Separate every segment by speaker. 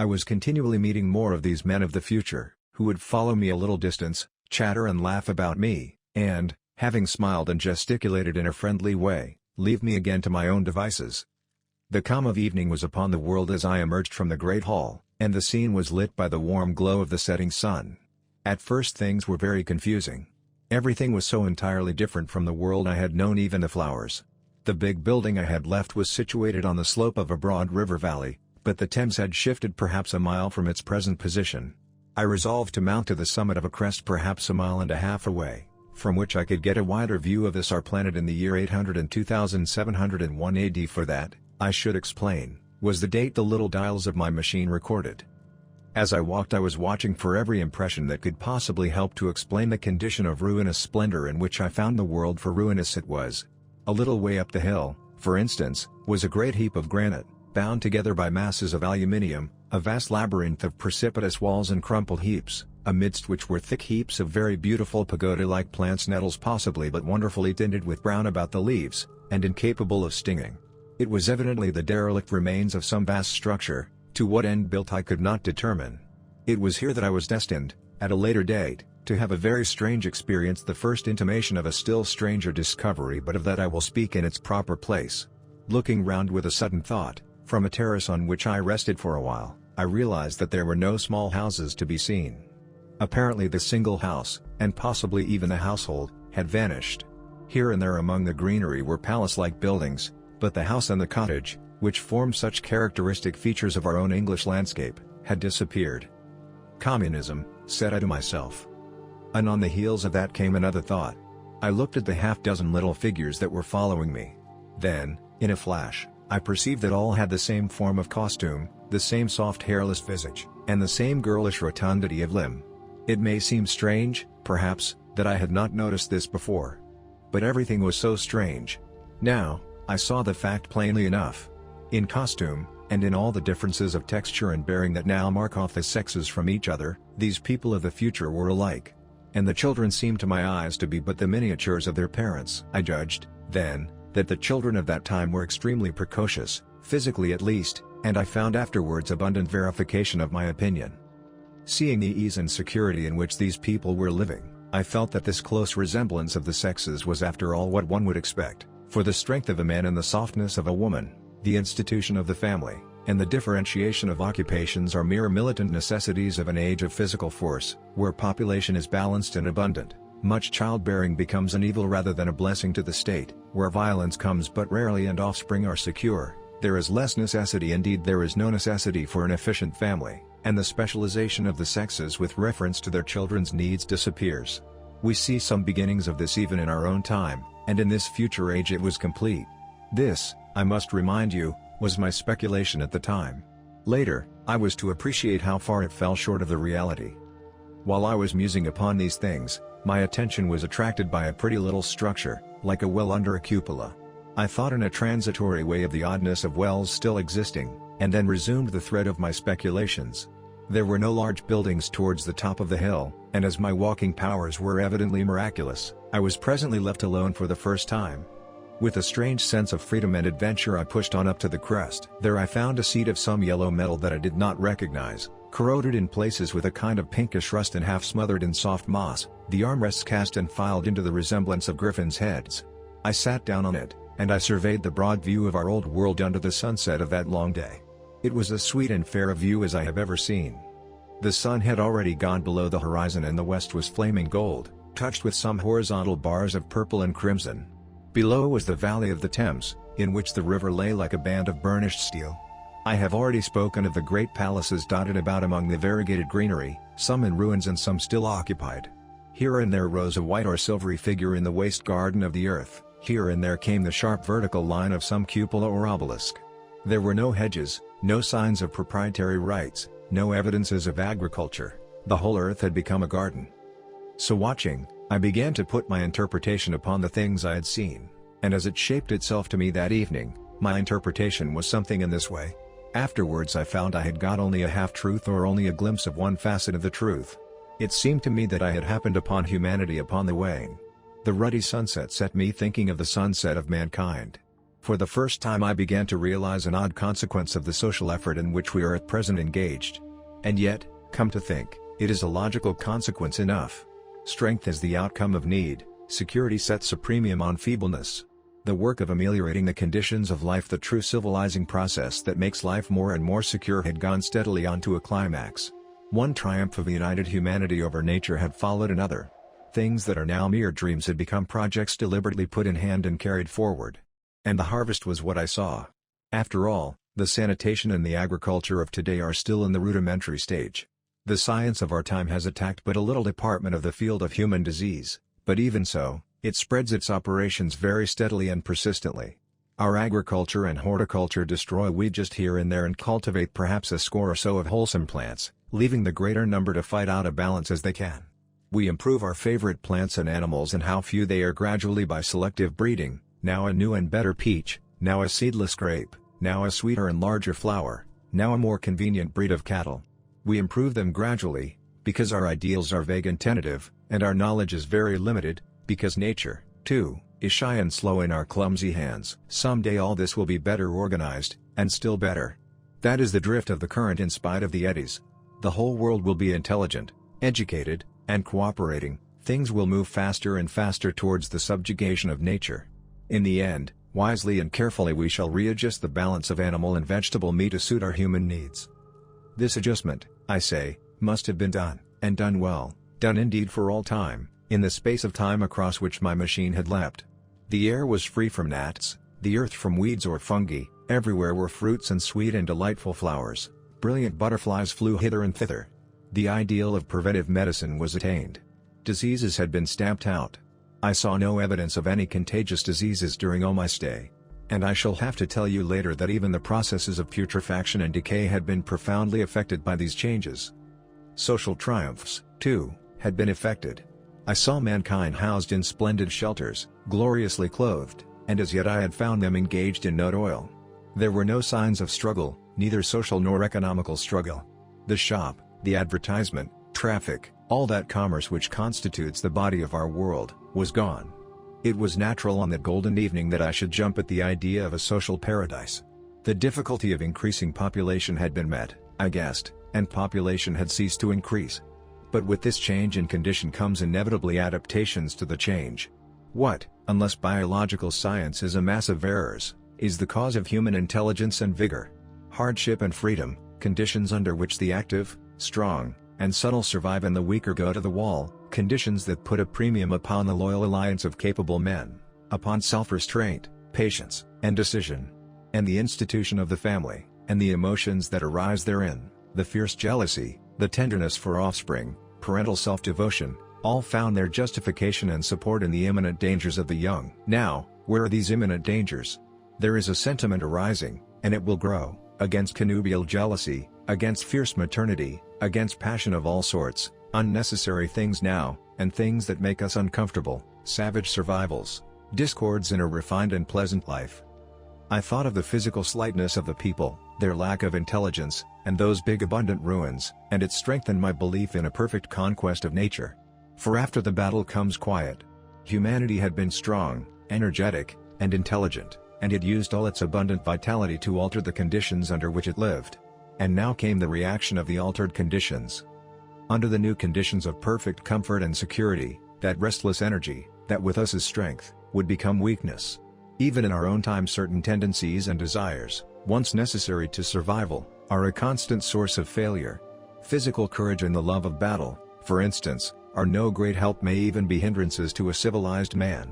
Speaker 1: I was continually meeting more of these men of the future, who would follow me a little distance, chatter and laugh about me, and, having smiled and gesticulated in a friendly way, leave me again to my own devices. The calm of evening was upon the world as I emerged from the great hall, and the scene was lit by the warm glow of the setting sun. At first things were very confusing. Everything was so entirely different from the world I had known, even the flowers. The big building I had left was situated on the slope of a broad river valley, but the Thames had shifted perhaps a mile from its present position. I resolved to mount to the summit of a crest perhaps a mile and a half away, from which I could get a wider view of this our planet in the year 802,701 AD. For that, I should explain, was the date the little dials of my machine recorded. As I walked I was watching for every impression that could possibly help to explain the condition of ruinous splendor in which I found the world, for ruinous it was. A little way up the hill, for instance, was a great heap of granite, bound together by masses of aluminium, a vast labyrinth of precipitous walls and crumpled heaps, amidst which were thick heaps of very beautiful pagoda-like plants, nettles possibly but wonderfully tinted with brown about the leaves, and incapable of stinging. It was evidently the derelict remains of some vast structure, to what end built I could not determine. It was here that I was destined, at a later date, to have a very strange experience, the first intimation of a still stranger discovery, but of that I will speak in its proper place. Looking round with a sudden thought, from a terrace on which I rested for a while, I realized that there were no small houses to be seen. Apparently the single house, and possibly even the household, had vanished. Here and there among the greenery were palace-like buildings, but the house and the cottage, which form such characteristic features of our own English landscape, had disappeared. Communism, said I to myself. And on the heels of that came another thought. I looked at the half-dozen little figures that were following me. Then, in a flash, I perceived that all had the same form of costume, the same soft hairless visage, and the same girlish rotundity of limb. It may seem strange, perhaps, that I had not noticed this before. But everything was so strange. Now, I saw the fact plainly enough. In costume, and in all the differences of texture and bearing that now mark off the sexes from each other, these people of the future were alike. And the children seemed to my eyes to be but the miniatures of their parents. I judged, then, that the children of that time were extremely precocious, physically at least, and I found afterwards abundant verification of my opinion. Seeing the ease and security in which these people were living, I felt that this close resemblance of the sexes was after all what one would expect, for the strength of a man and the softness of a woman, the institution of the family, and the differentiation of occupations are mere militant necessities of an age of physical force, where population is balanced and abundant. Much childbearing becomes an evil rather than a blessing to the state, where violence comes but rarely and offspring are secure. There is less necessity, indeed there is no necessity, for an efficient family, and the specialization of the sexes with reference to their children's needs disappears. We see some beginnings of this even in our own time, and in this future age it was complete. This, I must remind you, was my speculation at the time. Later, I was to appreciate how far it fell short of the reality. While I was musing upon these things, my attention was attracted by a pretty little structure, like a well under a cupola. I thought in a transitory way of the oddness of wells still existing, and then resumed the thread of my speculations. There were no large buildings towards the top of the hill, and as my walking powers were evidently miraculous, I was presently left alone for the first time. With a strange sense of freedom and adventure I pushed on up to the crest. There I found a seat of some yellow metal that I did not recognize, corroded in places with a kind of pinkish rust and half smothered in soft moss, the armrests cast and filed into the resemblance of griffins' heads. I sat down on it, and I surveyed the broad view of our old world under the sunset of that long day. It was as sweet and fair a view as I have ever seen. The sun had already gone below the horizon and the west was flaming gold, touched with some horizontal bars of purple and crimson. Below was the valley of the Thames, in which the river lay like a band of burnished steel. I have already spoken of the great palaces dotted about among the variegated greenery, some in ruins and some still occupied. Here and there rose a white or silvery figure in the waste garden of the earth, here and there came the sharp vertical line of some cupola or obelisk. There were no hedges, no signs of proprietary rights, no evidences of agriculture. The whole earth had become a garden. So watching, I began to put my interpretation upon the things I had seen, and as it shaped itself to me that evening, my interpretation was something in this way. Afterwards I found I had got only a half-truth or only a glimpse of one facet of the truth. It seemed to me that I had happened upon humanity upon the wane. The ruddy sunset set me thinking of the sunset of mankind. For the first time I began to realize an odd consequence of the social effort in which we are at present engaged. And yet, come to think, it is a logical consequence enough. Strength is the outcome of need, security sets a premium on feebleness. The work of ameliorating the conditions of life, the true civilizing process that makes life more and more secure, had gone steadily on to a climax. One triumph of united humanity over nature had followed another. Things that are now mere dreams had become projects deliberately put in hand and carried forward. And the harvest was what I saw. After all, the sanitation and the agriculture of today are still in the rudimentary stage. The science of our time has attacked but a little department of the field of human disease, but even so, it spreads its operations very steadily and persistently. Our agriculture and horticulture destroy weed just here and there and cultivate perhaps a score or so of wholesome plants, leaving the greater number to fight out of balance as they can. We improve our favorite plants and animals, and how few they are gradually by selective breeding, now a new and better peach, now a seedless grape, now a sweeter and larger flower, now a more convenient breed of cattle. We improve them gradually, because our ideals are vague and tentative, and our knowledge is very limited, because nature, too, is shy and slow in our clumsy hands. Someday all this will be better organized, and still better. That is the drift of the current in spite of the eddies. The whole world will be intelligent, educated, and cooperating. Things will move faster and faster towards the subjugation of nature. In the end, wisely and carefully we shall readjust the balance of animal and vegetable meat to suit our human needs. This adjustment, I say, must have been done, and done well, done indeed for all time, in the space of time across which my machine had leapt. The air was free from gnats, the earth from weeds or fungi, everywhere were fruits and sweet and delightful flowers, brilliant butterflies flew hither and thither. The ideal of preventive medicine was attained. Diseases had been stamped out. I saw no evidence of any contagious diseases during all my stay. And I shall have to tell you later that even the processes of putrefaction and decay had been profoundly affected by these changes. Social triumphs, too, had been effected. I saw mankind housed in splendid shelters, gloriously clothed, and as yet I had found them engaged in no toil. There were no signs of struggle, neither social nor economical struggle. The shop, the advertisement, traffic, all that commerce which constitutes the body of our world, was gone. It was natural on that golden evening that I should jump at the idea of a social paradise. The difficulty of increasing population had been met, I guessed, and population had ceased to increase. But with this change in condition comes inevitably adaptations to the change. What, unless biological science is a mass of errors, is the cause of human intelligence and vigor? Hardship and freedom, conditions under which the active, strong, and subtle survive and the weaker go to the wall, conditions that put a premium upon the loyal alliance of capable men, upon self-restraint, patience, and decision. And the institution of the family, and the emotions that arise therein, the fierce jealousy, the tenderness for offspring, parental self-devotion, all found their justification and support in the imminent dangers of the young. Now, where are these imminent dangers? There is a sentiment arising, and it will grow, against connubial jealousy, against fierce maternity, against passion of all sorts, unnecessary things now, and things that make us uncomfortable, savage survivals, discords in a refined and pleasant life. I thought of the physical slightness of the people, their lack of intelligence, and those big abundant ruins, and it strengthened my belief in a perfect conquest of nature. For after the battle comes quiet. Humanity had been strong, energetic, and intelligent, and had used all its abundant vitality to alter the conditions under which it lived. And now came the reaction of the altered conditions. Under the new conditions of perfect comfort and security, that restless energy, that with us is strength, would become weakness. Even in our own time certain tendencies and desires, once necessary to survival, are a constant source of failure. Physical courage and the love of battle, for instance, are no great help, may even be hindrances to a civilized man.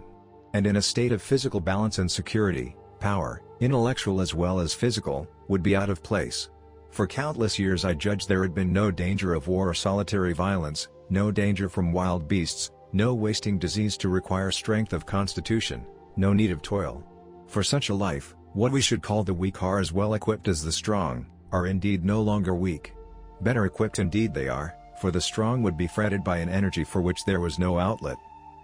Speaker 1: And in a state of physical balance and security, power, intellectual as well as physical, would be out of place. For countless years I judged there had been no danger of war or solitary violence, no danger from wild beasts, no wasting disease to require strength of constitution, no need of toil. For such a life, what we should call the weak are as well equipped as the strong, are indeed no longer weak. Better equipped indeed they are, for the strong would be fretted by an energy for which there was no outlet.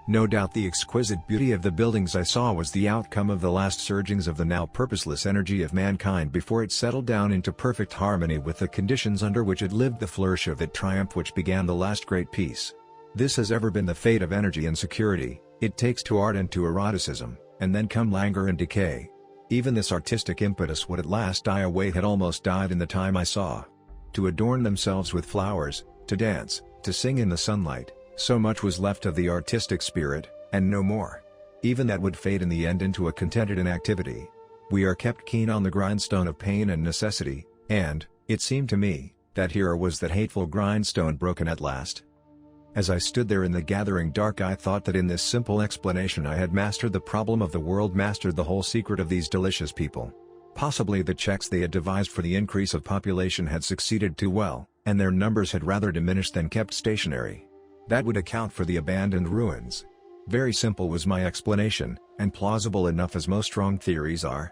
Speaker 1: No doubt the exquisite beauty of the buildings I saw was the outcome of the last surgings of the now purposeless energy of mankind before it settled down into perfect harmony with the conditions under which it lived, the flourish of that triumph which began the last great peace. This has ever been the fate of energy and security. It takes to art and to eroticism, and then come languor and decay. Even this artistic impetus would at last die away had almost died in the time I saw. To adorn themselves with flowers, to dance, to sing in the sunlight, so much was left of the artistic spirit, and no more. Even that would fade in the end into a contented inactivity. We are kept keen on the grindstone of pain and necessity, and, it seemed to me, that here was that hateful grindstone broken at last. As I stood there in the gathering dark, I thought that in this simple explanation I had mastered the problem of the world, mastered the whole secret of these delicious people. Possibly the checks they had devised for the increase of population had succeeded too well, and their numbers had rather diminished than kept stationary. That would account for the abandoned ruins. Very simple was my explanation, and plausible enough as most strong theories are.